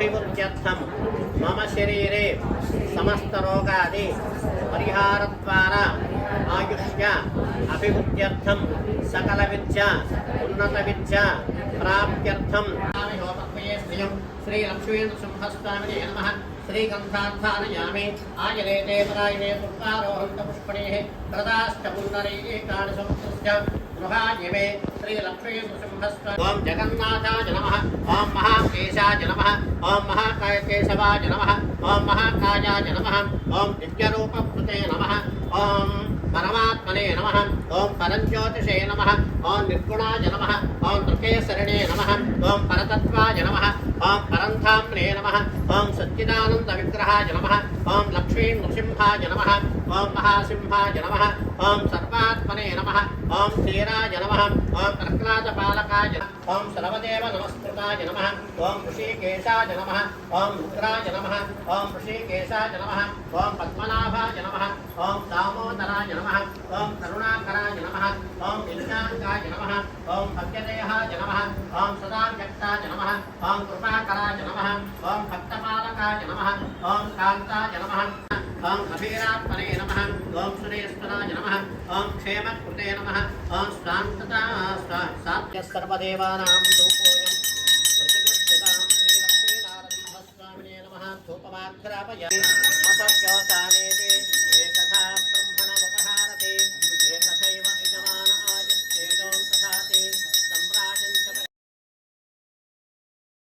अभिवृद्ध्यर्थं मम शरीरे समस्त रोगादि परिहारद्वारा आयुष्य अभिवृद्ध्यर्थं सकल विद्या उन्नत विद्या प्राप्त्यर्थं श्री लक्ष्मीनृसिंहस्वामिने नमः श्रीगन्धार्थानयामि आयनेते परायणे पुष्पारोहन्तपुष्पणेः प्रदाश्च पुण्डरीकाणि संसृज्य गृहायिमे श्री लक्ष्मीनृसिंहस्वामी ओं जगन्नाथाय नमः ओं महाकेशाय नमः ओं महाकायकेशवाय नमः ओं महाकायाय नमः ओं दिव्यरूपकृते नमः ओं परमात्मने नमः ओं परञ्ज्योतिषे नमः ओं निर्गुणाय नमः ओं नृकेसरिणे नमः ओं परतत्त्वाय नमः ओं परन्धाम्ने नमः ओं सच्चिदानन्दविग्रहाय नमः ओं लक्ष्मीनृसिंहाय नमः ओं महासिंहाय नमः ओं सर्वात्मने नमः ओं धीराय नमः ओं प्रह्लादपालकाय ओं सर्वदेव नमस्कृताय नमः ओं ऋषिकेशाय नमः ओं रुद्राय नमः ओं ऋषिकेशाय नमः ओं पद्मनाभाय नमः ओं दामोदराय नमः ओं करुणाकराय नमः ओं विज्ञानकाय नमः ओं भव्यदेहाय नमः ओं सदाव्यक्ताय नमः ओं कृपाकराय नमः ओं भक्तपालकाय नमः ओं कान्ताय नमः ओं अभीरात्मने नमः ओं सुरेश्वराय नमः ओं क्षेमकृते नमः ओं सात्य सर्वदेवानां धूपोऽयं प्रतिष्ठितां श्रीलक्ष्मीनारसिंहस्वामिने नमः धूपमाघ्रापयामि